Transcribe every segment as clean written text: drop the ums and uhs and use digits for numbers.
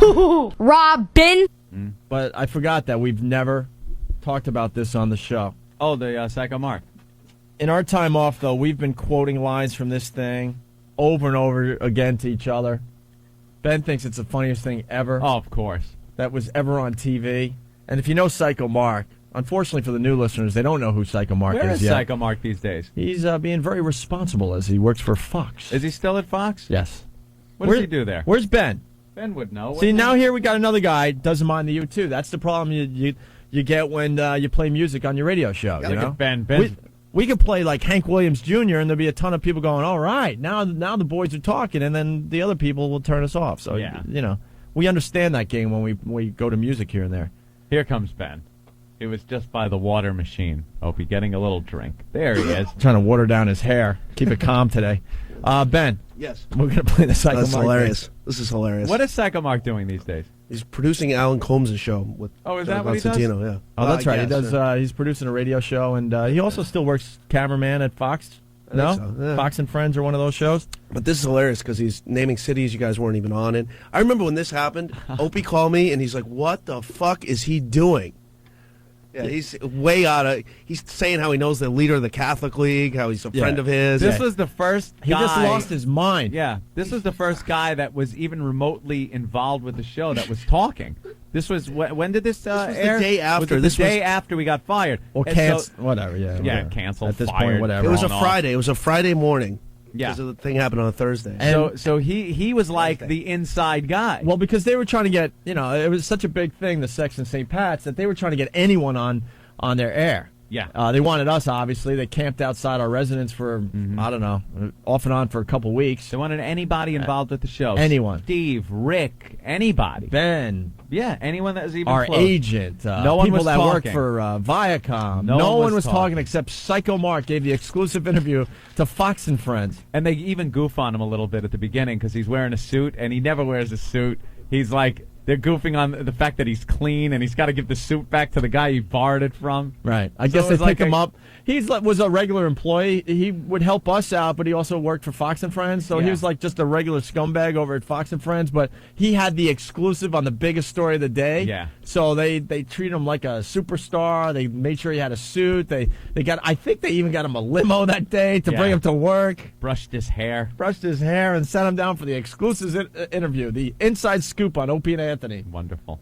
HooHooHooRobin. But I forgot that we've never talked about this on the show. Oh, the Psycho Mark. In our time off, though, we've been quoting lines from this thing over and over again to each other. Ben thinks it's the funniest thing ever. Oh, of course. That was ever on TV. And if you know Psycho Mark, unfortunately for the new listeners, they don't know who Psycho Mark Where is is yet. Psycho Mark these days? He's being very responsible as he works for Fox. Is he still at Fox? Yes. What does he do there? Where's Ben? Ben would know. See, now here we got another guy doesn't mind the U2. That's the problem you get when you play music on your radio show. You know? Ben. We could play like Hank Williams Jr. and there'll be a ton of people going, all right, now the boys are talking, and then the other people will turn us off. So, you know, we understand that game when we go to music here and there. Here comes Ben. It was just by the water machine. Opie getting a little drink. There he is. Trying to water down his hair. Keep it calm today. Ben. Yes. We're going to play the Psycho Mark. That's hilarious. This is hilarious. What is Psycho Mark doing these days? He's producing Alan Combs' show with is that what he does? Yeah. Oh, that's right. He does. He's producing a radio show, and he also still works cameraman at Fox. No? So, yeah. Fox and Friends or one of those shows? But this is hilarious because he's naming cities you guys weren't even on it. I remember when this happened, Opie called me, and he's like, what the fuck is he doing? Yeah, he's way out of... He's saying how he knows the leader of the Catholic League, how he's a friend of his. This was the first guy... He just lost his mind. Yeah, this was the first guy that was even remotely involved with the show that was talking. This was... When did this air? This was the day after. Was it the day after we got fired. Or canceled. Whatever, yeah. Yeah, canceled, at this fired. point, whatever. It was a Friday. It was a Friday morning. Yeah. Because the thing happened on a Thursday. So he was like the inside guy. Well, because they were trying to get... You know, it was such a big thing, the sex in St. Pat's, that they were trying to get anyone on their air. Yeah. They wanted us, obviously. They camped outside our residence for, I don't know, off and on for a couple weeks. They wanted anybody involved with the show. Anyone. Steve, Rick, anybody. Ben. Yeah, anyone that was even our close. Agent. No one people was that talking. work for Viacom. No one was talking talking except Psycho Mark gave the exclusive interview to Fox and Friends. And they even goof on him a little bit at the beginning because he's wearing a suit, and he never wears a suit. He's like... They're goofing on the fact that he's clean and he's got to give the suit back to the guy he borrowed it from. Right. I guess they pick him up. He was a regular employee. He would help us out, but he also worked for Fox and Friends. So he was like just a regular scumbag over at Fox and Friends. But he had the exclusive on the biggest story of the day. Yeah. So they treat him like a superstar. They made sure he had a suit. I think they even got him a limo that day to bring him to work. Brushed his hair And sent him down for the exclusive interview, the inside scoop on Opie and Anthony. Wonderful.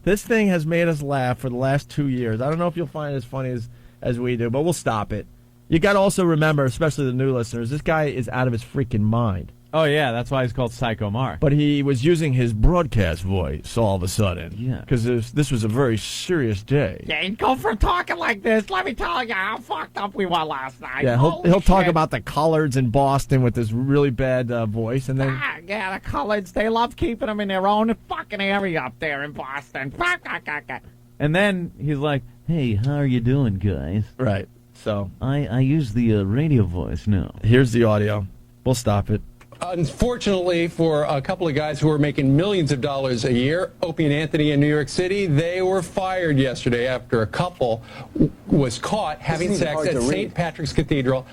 This thing has made us laugh for the last 2 years. I don't know if you'll find it as funny as we do, but we'll stop it. You got to also remember, especially the new listeners, this guy is out of his freaking mind. Oh, yeah, that's why he's called Psycho Mark. But he was using his broadcast voice all of a sudden. Yeah. Because this was a very serious day. You ain't go from talking like this. Let me tell you how fucked up we were last night. Yeah, he'll talk about the coloreds in Boston with this really bad voice, and then... Yeah, the coloreds, they love keeping them in their own fucking area up there in Boston. And then he's like, hey, how are you doing, guys? Right. So... I use the radio voice now. Here's the audio. We'll stop it. Unfortunately for a couple of guys who are making millions of dollars a year, Opie and Anthony in New York City, they were fired yesterday after a couple was caught having sex at St. Patrick's Cathedral,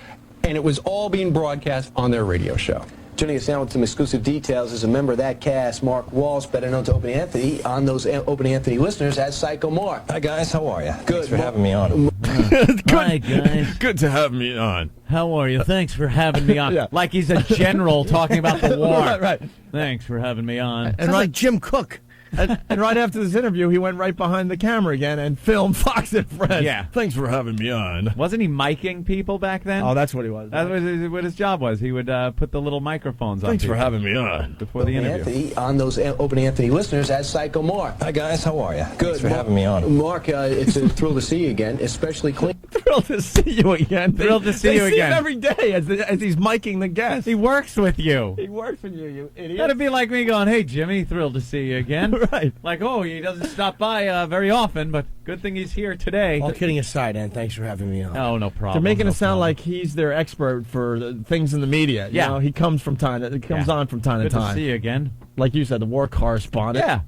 and it was all being broadcast on their radio show. Joining us now with some exclusive details is a member of that cast, Mark Walsh, better known to Opie and Anthony, on those Opie and Anthony listeners as Psycho Mark. Hi, guys. How are you? Good. Thanks for having me on. Hi, guys. Good to have me on. How are you? Thanks for having me on. Yeah. Like he's a general talking about the war. Right. Thanks for having me on. And like Jim Cook. And right after this interview, he went right behind the camera again and filmed Fox and Friends. Yeah. Thanks for having me on. Wasn't he miking people back then? Oh, that's what he was. That was what his job was. He would put the little microphones on. Thanks for people having me on. before the interview. Anthony, on those Opie and Anthony listeners as Psycho Mark. Hi, guys. How are you? Good. Thanks for having me on. Mark, it's a thrill to see you again, especially clean. Thrilled to see you again. Thrilled to see you They see again. him every day as he's miking the guests. He works with you. He works with you idiot. That'd be like me going, hey, Jimmy, thrilled to see you again. Right. Like, oh, he doesn't stop by very often, but good thing he's here today. All kidding aside, and thanks for having me on. Oh, no problem. They're making no it sound problem. like he's their expert for things in the media. You Yeah. know, he comes on from time Good to time. to see you again. Like you said, the war correspondent. Yeah.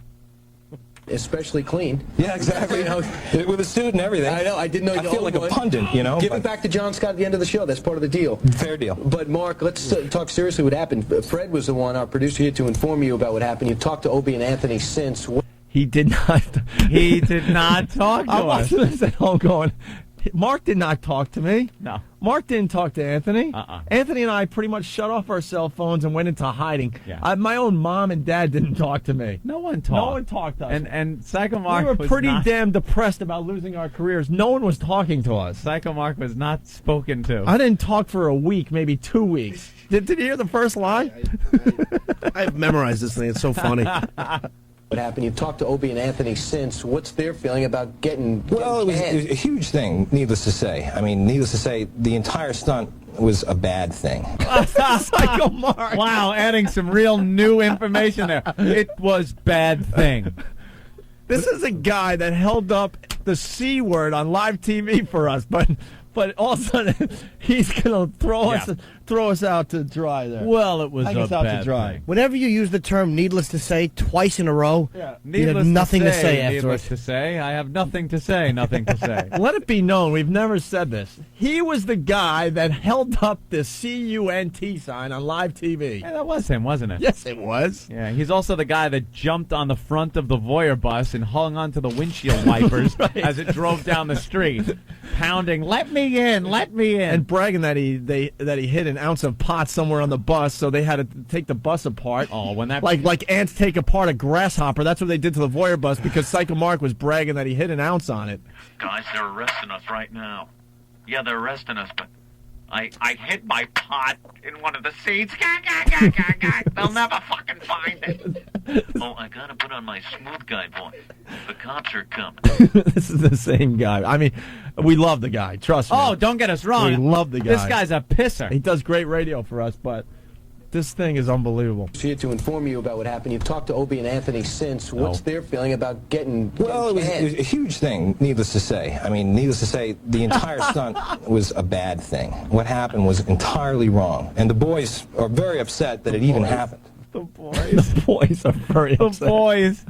especially clean. Yeah, exactly. With a suit and everything. I know. I didn't know. I feel like a pundit, you know. Give it back to John Scott at the end of the show. That's part of the deal. Fair deal. But Mark, let's talk seriously. What happened? Fred was the one, our producer, here to inform you about what happened. You talked to Opie and Anthony since. He did not. He did not talk to us. I was at home going, Mark did not talk to me. No. Mark didn't talk to Anthony. Uh-uh. Anthony and I pretty much shut off our cell phones and went into hiding. Yeah. My own mom and dad didn't talk to me. No one talked. No one talked to us. And Psycho Mark we were was pretty not, damn depressed about losing our careers. No one was talking to us. Psycho Mark was not spoken to. I didn't talk for a week, maybe 2 weeks. Did you hear the first line? I've memorized this thing. It's so funny. What happened? You talked to Opie and Anthony since. What's their feeling about getting? Well, it was a huge thing, needless to say. I mean, needless to say, the entire stunt was a bad thing. Psycho Mark. Wow, adding some real new information there. It was bad thing. This is a guy that held up the C word on live TV for us, but all of a sudden he's going to throw us out to dry there. Well, it was I a guess out to bad dry. thing. Whenever you use the term needless to say twice in a row, you have Needless nothing to say Needless afterwards. to say, I have nothing to say. Nothing to say. Let it be known, we've never said this. He was the guy that held up the CUNT sign on live TV. Yeah, that was him, wasn't it? Yes, it was. Yeah, he's also the guy that jumped on the front of the Voyeur bus and hung onto the windshield wipers as it drove down the street, pounding, "Let me in, let me in," And bragging that he hid an ounce of pot somewhere on the bus, so they had to take the bus apart. Oh, when that like ants take apart a grasshopper. That's what they did to the Voyeur bus because Psycho Mark was bragging that he hid an ounce on it. Guys, they're arresting us right now. Yeah, they're arresting us, but I hid my pot in one of the seats. They'll never fucking find it. Oh, I gotta put on my smooth guy voice. The cops are coming. This is the same guy. I mean, we love the guy. Trust me. Oh, don't get us wrong. We love the guy. This guy's a pisser. He does great radio for us, but this thing is unbelievable. Here to inform you about what happened. You've talked to Opie and Anthony since. What's their feeling about getting? Well, it was a huge thing, needless to say. I mean, needless to say, the entire stunt was a bad thing. What happened was entirely wrong. And the boys are very upset that it even happened. The boys are very upset. The boys.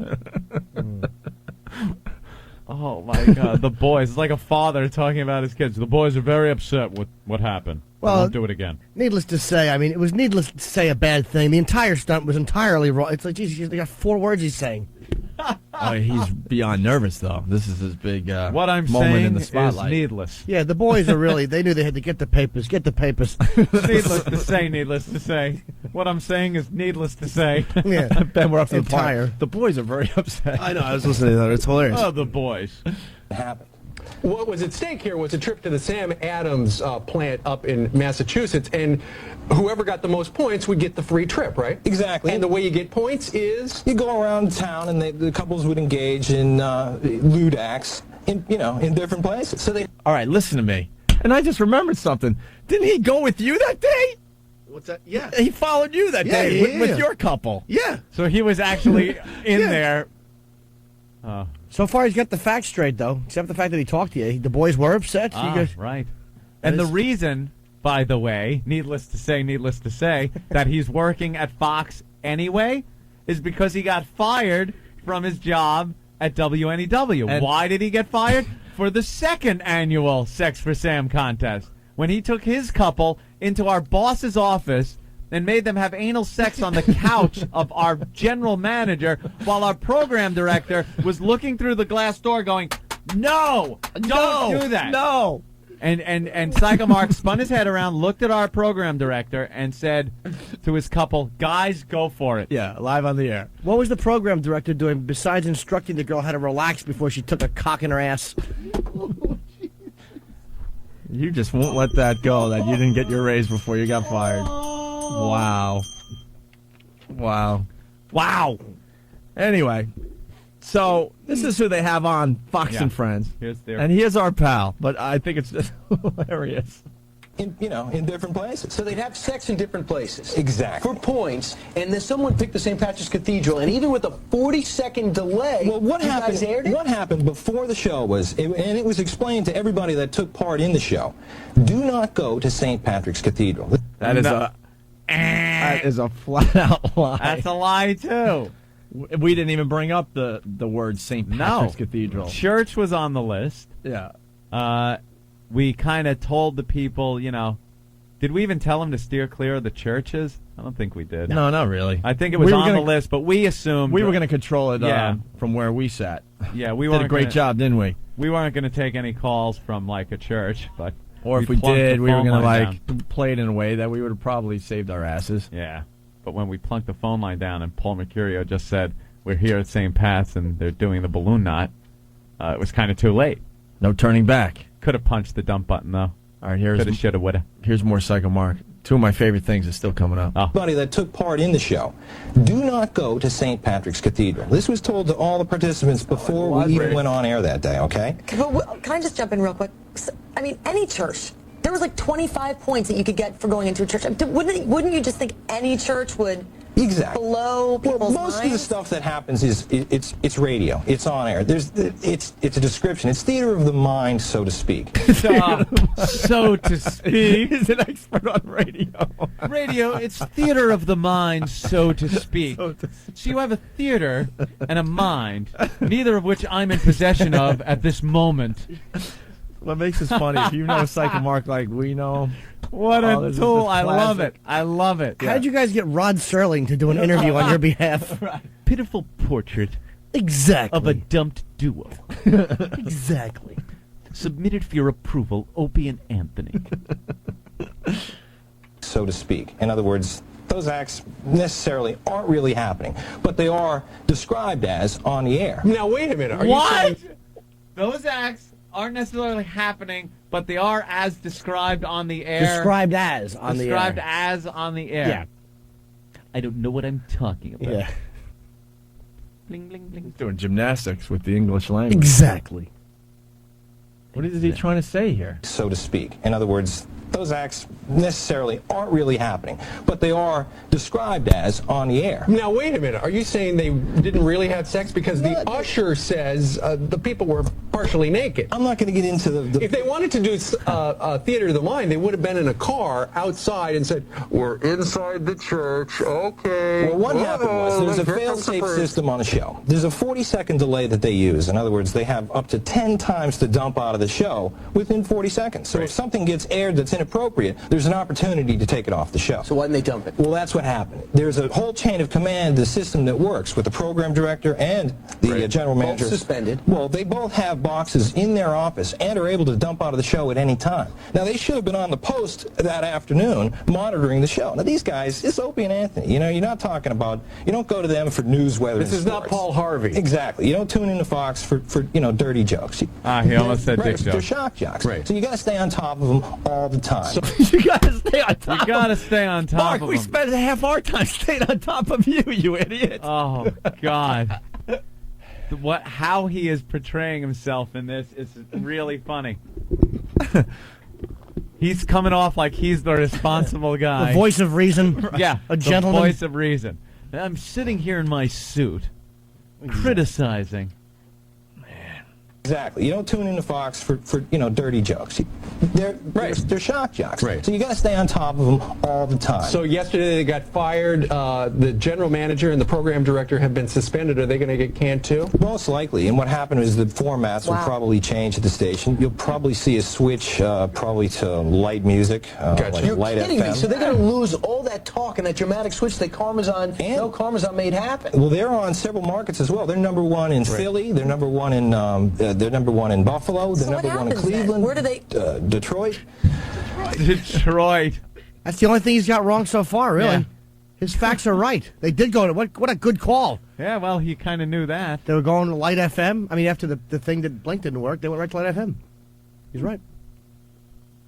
Oh, my God. The boys. It's like a father talking about his kids. The boys are very upset with what happened. Well, I won't do it again. Needless to say, I mean, it was needless to say a bad thing. The entire stunt was entirely wrong. It's like, geez, they got 4 words he's saying. He's beyond nervous, though. This is his big what I'm moment saying in the is spotlight. needless. Yeah, the boys are really, they knew they had to get the papers. Needless to say, needless to say. What I'm saying is needless to say. Yeah, Ben, we're up to entire. the part. The boys are very upset. I know. I was listening to that. It's hilarious. Oh, the boys. It happened. What was at stake here was a trip to the Sam Adams plant up in Massachusetts, and whoever got the most points would get the free trip, right? Exactly. And the way you get points is? You go around town, and the couples would engage in lewd acts in different places. So they. All right, listen to me. And I just remembered something. Didn't he go with you that day? What's that? Yeah. He followed you that Yeah, day yeah, with yeah. your couple. Yeah. So he was actually in there. So far, he's got the facts straight, though, except the fact that he talked to you. The boys were upset. Right. And the reason, by the way, needless to say, that he's working at Fox anyway is because he got fired from his job at WNEW. And why did he get fired? For the 2nd annual Sex for Sam contest, when he took his couple into our boss's office and made them have anal sex on the couch of our general manager while our program director was looking through the glass door going, "No, don't do that." No. And Psycho Mark spun his head around, looked at our program director, and said to his couple, "Guys, go for it." Yeah, live on the air. What was the program director doing besides instructing the girl how to relax before she took a cock in her ass? You just won't let that go, that you didn't get your raise before you got fired. Wow. Anyway, so this is who they have on Fox Yeah. and Friends. And here's our pal, but I think it's just hilarious. In different places. So they'd have sex in different places. Exactly. For points, and then someone picked the St. Patrick's Cathedral, and even with a 40-second delay, Well, what you guys happened? aired it? What happened before the show was, and it was explained to everybody that took part in the show. Do not go to St. Patrick's Cathedral. That is a flat out lie. That's a lie, too. We didn't even bring up the word St. Patrick's Cathedral. Church was on the list. Yeah. We kind of told the people, did we even tell them to steer clear of the churches? I don't think we did. No, not really. I think it was on the list, but we assumed we were going to control it from where we sat. Yeah, we did a great job, didn't we? We weren't going to take any calls from like a church, but or if we did, we were going to play it in a way that we would have probably saved our asses. Yeah, but when we plunked the phone line down and Paul Mercurio just said we're here at St. Pat's and they're doing the balloon knot, it was kind of too late. No turning back. Could have punched the dump button though. All right, here's coulda, shoulda, woulda. Here's more Psycho Mark. Two of my favorite things are still coming up. Everybody that took part in the show, do not go to St. Patrick's Cathedral. This was told to all the participants before we even went on air that day, okay? Can I just jump in real quick? I mean, any church, there was like 25 points that you could get for going into a church. Wouldn't you just think any church would blow people's most minds? of the stuff that happens is it's radio. It's on air. It's a description. It's theater of the mind, so to speak. So to speak. He's an expert on radio. Radio, it's theater of the mind, so to speak. So you have a theater and a mind, neither of which I'm in possession of at this moment. What makes this funny, if you know Psycho Mark like we know... What a tool. I love it. I love it. How did you guys get Rod Serling to do an interview on your behalf? Pitiful portrait Exactly. of a dumped duo. Exactly. Submitted for your approval, Opie and Anthony. So to speak. In other words, those acts necessarily aren't really happening, but they are described as on the air. Now, wait a minute. Are What? you saying... Those acts aren't necessarily happening, but they are as described on the air. Described as on the air. Described as on the air. Yeah. I don't know what I'm talking about. Yeah. Bling, bling, bling. Doing gymnastics with the English language. Exactly. What is he trying to say here? So to speak. In other words, those acts necessarily aren't really happening, but they are described as on the air. Now, wait a minute. Are you saying they didn't really have sex? Because the usher says the people were partially naked. I'm not going to get into the... If they wanted to do theater of the mind, they would have been in a car outside and said, "We're inside the church, okay." Well, what happened was there's a fail-safe system on the show. There's a 40-second delay that they use. In other words, they have up to 10 times to dump out of the show within 40 seconds. So if something gets aired that's inappropriate, there's an opportunity to take it off the show. So why didn't they dump it? Well, that's what happened. There's a whole chain of command, the system that works with the program director and the general manager. Both suspended. Well, they both have boxes in their office and are able to dump out of the show at any time. Now, they should have been on the post that afternoon monitoring the show. Now, these guys, it's Opie and Anthony. You know, you're not talking about, you don't go to them for news, weather, This and is sports. not Paul Harvey. Exactly. You don't tune into Fox for dirty jokes. He almost said dick They're jokes. shock jocks. Right. So you got to stay on top of them all the time. You gotta stay on top. You gotta stay on top Mark, of we them. spent half our time staying on top of you, you idiot. Oh God! How he is portraying himself in this is really funny. He's coming off like he's the responsible guy. The voice of reason. Yeah, A gentleman. The voice of reason. I'm sitting here in my suit, criticizing. Exactly. You don't tune into Fox for dirty jokes. They're shock jocks. Right. So you got to stay on top of them all the time. So yesterday they got fired. The general manager and the program director have been suspended. Are they going to get canned too? Most likely. And what happened is the formats will probably change at the station. You'll probably see a switch probably to light music, like You're light kidding FM. me. So they're going to lose all that talk and that dramatic switch that no Carmazon made happen. Well, they're on several markets as well. They're number one in Philly. They're number one in they're number one in Buffalo. They're So what number one in happens then? Cleveland. Where do they? Detroit. Detroit. That's the only thing he's got wrong so far, really. Yeah. His facts are right. They did go to what a good call. Yeah, well, he kind of knew that. They were going to Light FM. I mean, after the thing that Blink didn't work, they went right to Light FM. He's right.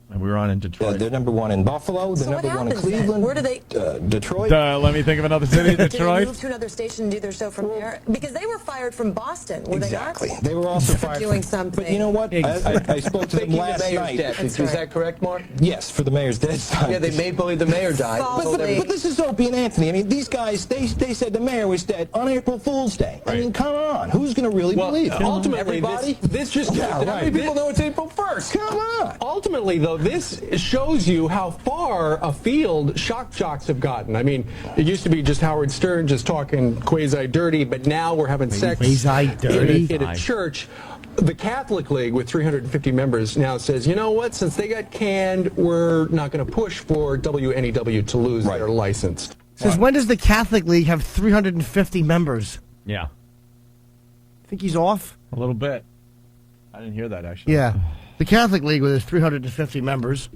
And we were on in Detroit. They're number one in Buffalo. They're So what number one in happens then? Cleveland. Where do they? Detroit. Let me think of another city. Do they Detroit. move to another station and do their show from there? Because they were fired from Boston, were Exactly. they not? They were also fired doing from, something. But you know what? I spoke to them Thinking the last mayor's night. dead. Is right. that correct, Mark? Yes, for the mayor's dead son. Yeah, they made believe the mayor died. False. But this is Opie and Anthony. I mean, these guys, they said the mayor was dead on April Fool's Day. I mean, come on. Who's going to really believe it? Ultimately, Everybody? this just Yeah, how right. many people know it's April 1st? Come on. Ultimately, though, this shows you how far afield shock jocks have gotten. I mean, it used to be just Howard Stern just talking quasi-dirty, but now we're having sex in a church. The Catholic League, with 350 members, now says, you know what, since they got canned, we're not going to push for WNEW to lose their license. Says, when does the Catholic League have 350 members? Yeah. Think he's off? A little bit. I didn't hear that, actually. Yeah. The Catholic League with its 350 members.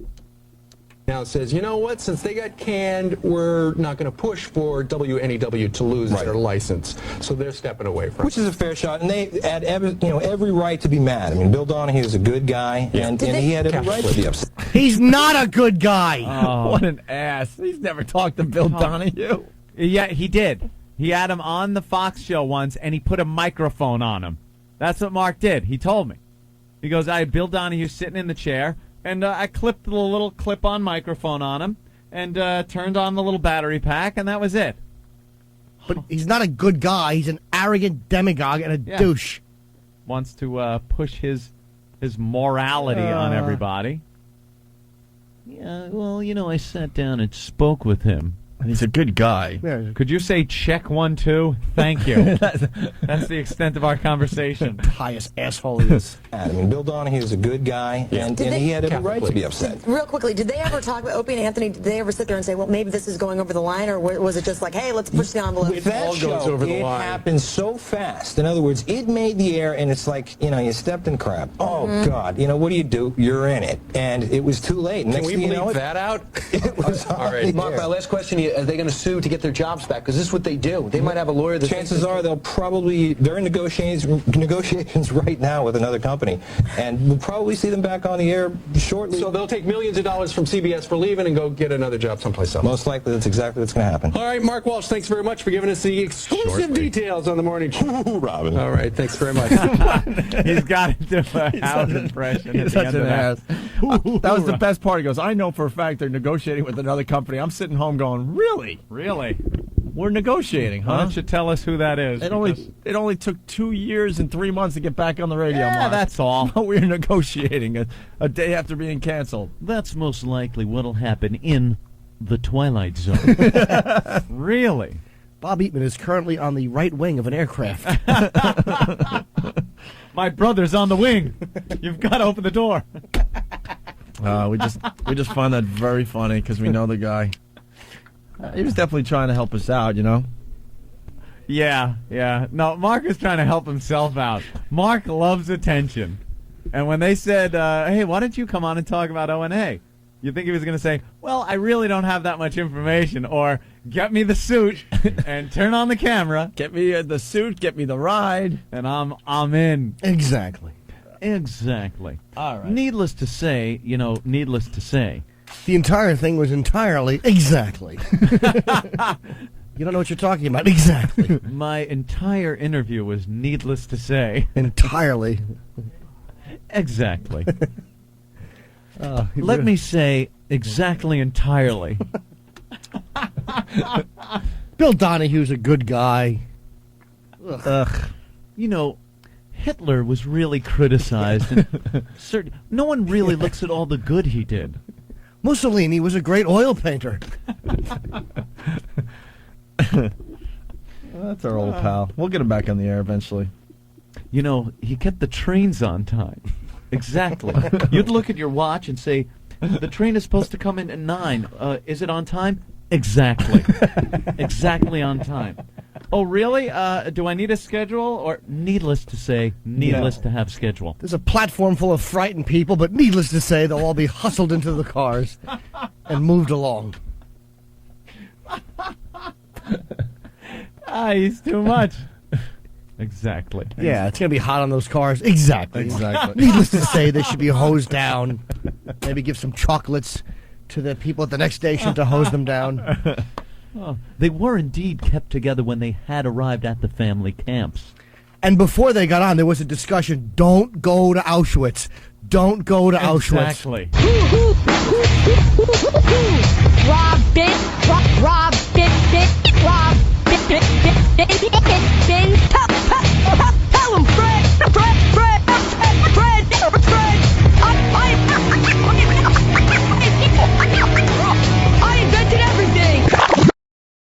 Now says, you know what, since they got canned, we're not going to push for WNEW to lose their license. So they're stepping away from it. Which is a fair shot, and they had every right to be mad. I mean, Bill Donahue is a good guy, and he had every right to be upset. He's not a good guy. Oh, what an ass. He's never talked to Bill Donahue. Yeah, he did. He had him on the Fox show once, and he put a microphone on him. That's what Mark did. He told me. He goes, I had Bill Donahue sitting in the chair, and I clipped the little clip-on microphone on him and turned on the little battery pack, and that was it. But he's not a good guy. He's an arrogant demagogue and a douche. Wants to push his morality on everybody. Yeah, well, I sat down and spoke with him. And he's a good guy. Yeah. Could you say check 1, 2? Thank you. That's the extent of our conversation. Pious asshole he is. I mean, Bill Donahue is a good guy, and he had every right to be upset. Real quickly, did they ever talk about Opie and Anthony? Did they ever sit there and say, well, maybe this is going over the line, or was it just like, hey, let's push the envelope? With that show, it happened so fast. In other words, it made the air, and it's like, you stepped in crap. Oh, God. What do? You're in it. And it was too late. Can we bleep that out? It was all right. Mark, my last question, are they going to sue to get their jobs back? Because this is what they do. They might have a lawyer that... Chances are they're in negotiations right now with another company, and we'll probably see them back on the air shortly. So they'll take millions of dollars from CBS for leaving and go get another job someplace else. Most likely that's exactly what's going to happen. All right, Mark Walsh, thanks very much for giving us the exclusive details on the morning show. Robin. All right, thanks very much. He's got to do a house impression. He's such an ass. That was the best part. He goes, I know for a fact they're negotiating with another company. I'm sitting home going, really? Really? We're negotiating, huh? Why don't you tell us who that is? It only took 2 years and 3 months to get back on the radio, Mark. That's all. No, we're negotiating a day after being canceled. That's most likely what'll happen in the Twilight Zone. Really? Bob Eatman is currently on the right wing of an aircraft. My brother's on the wing. You've got to open the door. We just find that very funny because we know the guy. He was definitely trying to help us out, Yeah. No, Mark is trying to help himself out. Mark loves attention. And when they said, hey, why don't you come on and talk about O&A? You think he was going to say, well, I really don't have that much information, or get me the suit and turn on the camera. Get me the suit, get me the ride. And I'm in. Exactly. All right. Needless to say, The entire thing was entirely exactly. You don't know what you're talking about. Exactly. My entire interview was needless to say. Entirely. Exactly. Let me say exactly entirely. Bill Donahue's a good guy. Ugh. Hitler was really criticized. And no one really looks at all the good he did. Mussolini was a great oil painter. That's our old pal. We'll get him back on the air eventually. He kept the trains on time. Exactly. You'd look at your watch and say, the train is supposed to come in at 9. Is it on time? Exactly. Exactly on time. Oh, really? Do I need a schedule? Or needless to say, needless to have schedule. There's a platform full of frightened people, but needless to say, they'll all be hustled into the cars and moved along. He's too much. Exactly. Yeah, it's going to be hot on those cars. Exactly. Needless to say, they should be hosed down. Maybe give some chocolates to the people at the next station to hose them down. Oh, they were indeed kept together when they had arrived at the family camps. And before they got on, there was a discussion, don't go to Auschwitz. Don't go to Auschwitz. Exactly. Robin,